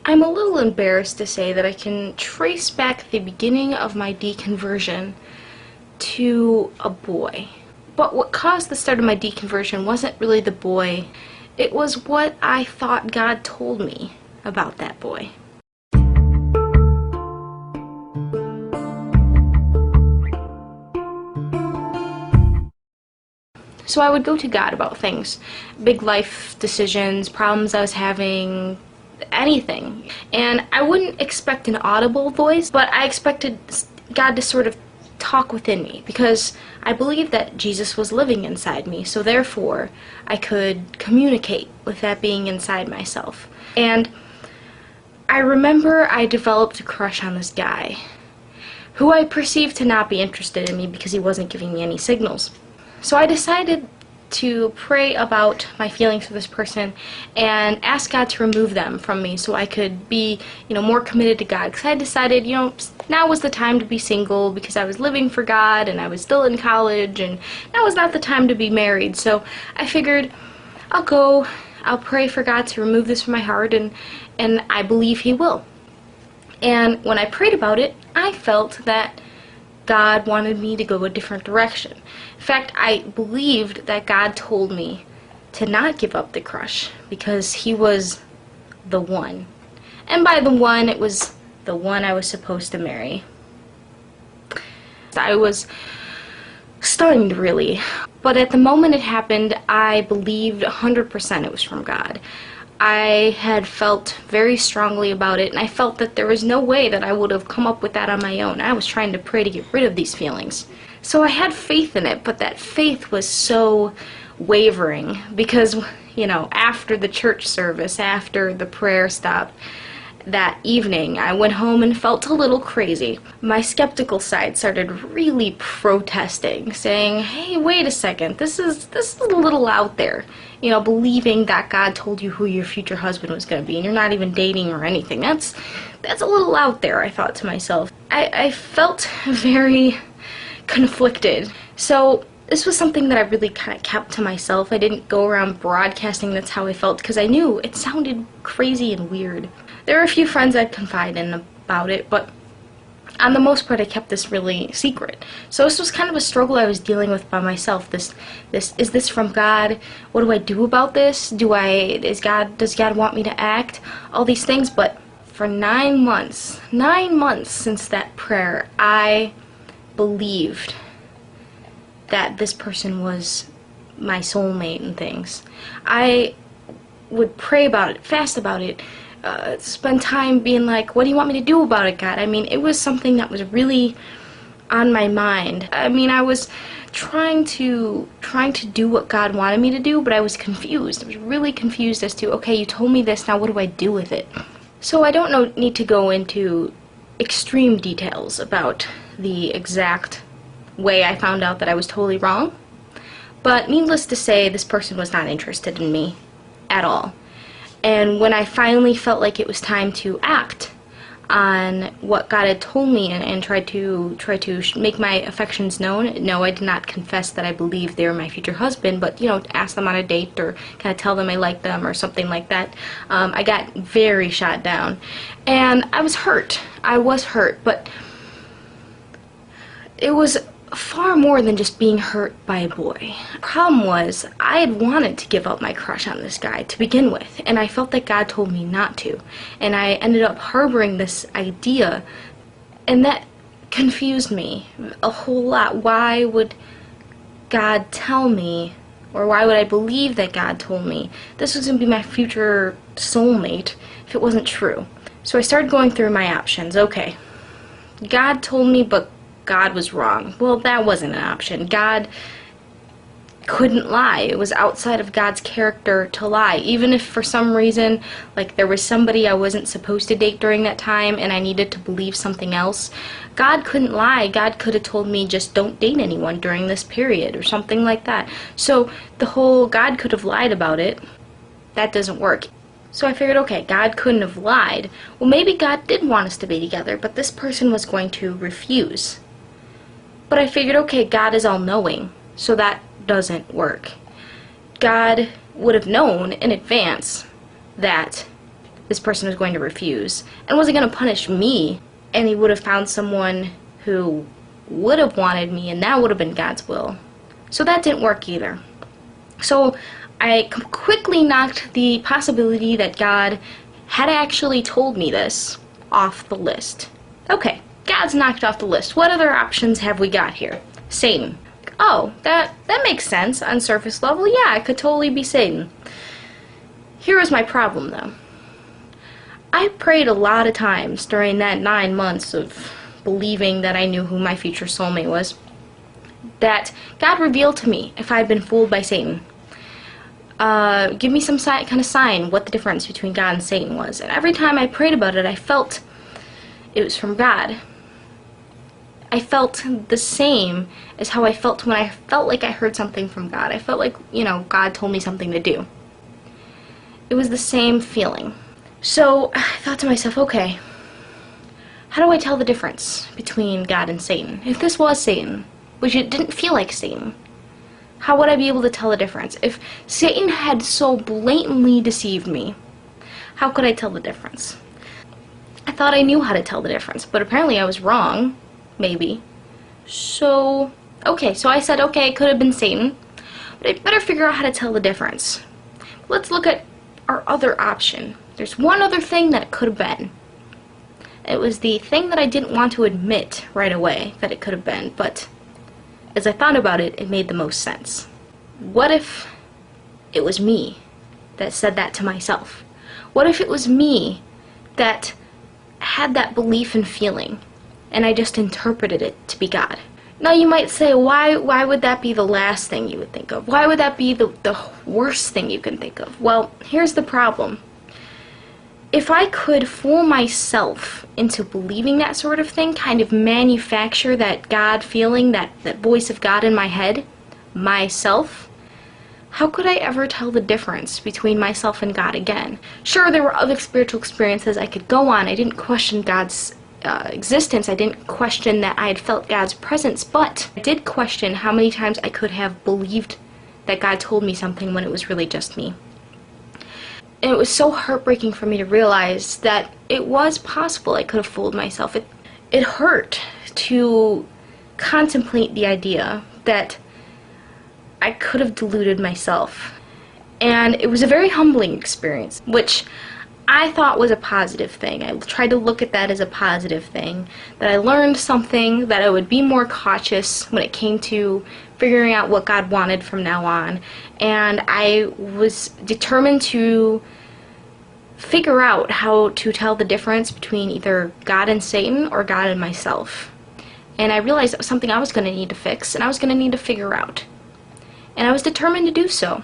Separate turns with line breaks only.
I'm a little embarrassed to say that I can trace back the beginning of my deconversion to a boy. But what caused the start of my deconversion wasn't really the boy. It was what I thought God told me about that boy. So I would go to God about things, big life decisions, problems I was having, anything. And I wouldn't expect an audible voice, but I expected God to sort of talk within me, because I believed that Jesus was living inside me, so therefore I could communicate with that being inside myself. And I remember I developed a crush on this guy, who I perceived to not be interested in me because he wasn't giving me any signals. So I decided to pray about my feelings for this person and ask God to remove them from me so I could be, more committed to God. Because I decided, now was the time to be single because I was living for God and I was still in college, and now was not the time to be married. So I figured I'll pray for God to remove this from my heart, and I believe He will. And when I prayed about it, I felt that God wanted me to go a different direction. In fact, I believed that God told me to not give up the crush because He was the one. And by the one, it was the one I was supposed to marry. I was stunned, really. But at the moment it happened, I believed 100% it was from God. I had felt very strongly about it, and I felt that there was no way that I would have come up with that on my own. I was trying to pray to get rid of these feelings. So I had faith in it, but that faith was so wavering because, after the church service, after the prayer stopped that evening, I went home and felt a little crazy. My skeptical side started really protesting, saying, hey, wait a second, this is a little out there. Believing that God told you who your future husband was going to be, and you're not even dating or anything. That's a little out there, I thought to myself. I felt very conflicted. So this was something that I really kind of kept to myself. I didn't go around broadcasting that's how I felt, because I knew it sounded crazy and weird. There were a few friends I'd confide in about it, but on the most part I kept this really secret. So this was kind of a struggle I was dealing with by myself. Is this from God? What do I do about this? Does God want me to act? All these things. But for 9 months since that prayer, I believed that this person was my soulmate and things. I would pray about it, fast about it, spend time being like, what do you want me to do about it, God? It was something that was really on my mind. I was trying to do what God wanted me to do, but I was confused. I was really confused as to, okay, you told me this, now what do I do with it? So I don't need to go into extreme details about the exact way I found out that I was totally wrong, but needless to say, this person was not interested in me at all. And when I finally felt like it was time to act on what God had told me and try to make my affections known, no, I did not confess that I believed they were my future husband, but ask them on a date or kind of tell them I liked them or something like that. I got very shot down, and I was hurt. But it was far more than just being hurt by a boy. The problem was, I had wanted to give up my crush on this guy to begin with, and I felt that God told me not to. And I ended up harboring this idea, and that confused me a whole lot. Why would God tell me, or why would I believe that God told me this was going to be my future soulmate if it wasn't true? So I started going through my options. Okay, God told me, but God was wrong. Well, that wasn't an option. God couldn't lie. It was outside of God's character to lie. Even if for some reason, like there was somebody I wasn't supposed to date during that time and I needed to believe something else, God couldn't lie. God could have told me just don't date anyone during this period or something like that. So the whole God could have lied about it, that doesn't work. So I figured, okay, God couldn't have lied. Well, maybe God did want us to be together, but this person was going to refuse. But I figured, okay, God is all-knowing, so that doesn't work. God would have known in advance that this person was going to refuse. And was he going to punish me? And he would have found someone who would have wanted me, and that would have been God's will. So that didn't work either. So I quickly knocked the possibility that God had actually told me this off the list. Okay, God's knocked off the list. What other options have we got here? Satan. Oh, that makes sense on surface level. Yeah, I could totally be Satan. Here was my problem, though. I prayed a lot of times during that 9 months of believing that I knew who my future soulmate was, that God revealed to me if I had been fooled by Satan. Give me some kind of sign what the difference between God and Satan was. And every time I prayed about it, I felt it was from God. I felt the same as how I felt when I felt like I heard something from God. I felt like, God told me something to do. It was the same feeling. So I thought to myself, okay, how do I tell the difference between God and Satan? If this was Satan, which it didn't feel like Satan, how would I be able to tell the difference? If Satan had so blatantly deceived me, how could I tell the difference? I thought I knew how to tell the difference, but apparently I was wrong, maybe. So I said, okay, it could have been Satan, but I better figure out how to tell the difference. Let's look at our other option. There's one other thing that it could have been. It was the thing that I didn't want to admit right away that it could have been, but as I thought about it, it made the most sense. What if it was me that said that to myself? What if it was me that had that belief and feeling, and I just interpreted it to be God? Now you might say, why would that be the last thing you would think of? Why would that be the worst thing you can think of? Well, here's the problem. If I could fool myself into believing that sort of thing, kind of manufacture that God feeling, that voice of God in my head, myself, how could I ever tell the difference between myself and God again? Sure, there were other spiritual experiences I could go on. I didn't question God's existence. I didn't question that I had felt God's presence, but I did question how many times I could have believed that God told me something when it was really just me. And it was so heartbreaking for me to realize that it was possible I could have fooled myself. It hurt to contemplate the idea that I could have deluded myself. And it was a very humbling experience, which I thought was a positive thing. I tried to look at that as a positive thing, that I learned something, that I would be more cautious when it came to figuring out what God wanted from now on. And I was determined to figure out how to tell the difference between either God and Satan or God and myself. And I realized that was something I was going to need to fix, and I was going to need to figure out. And I was determined to do so.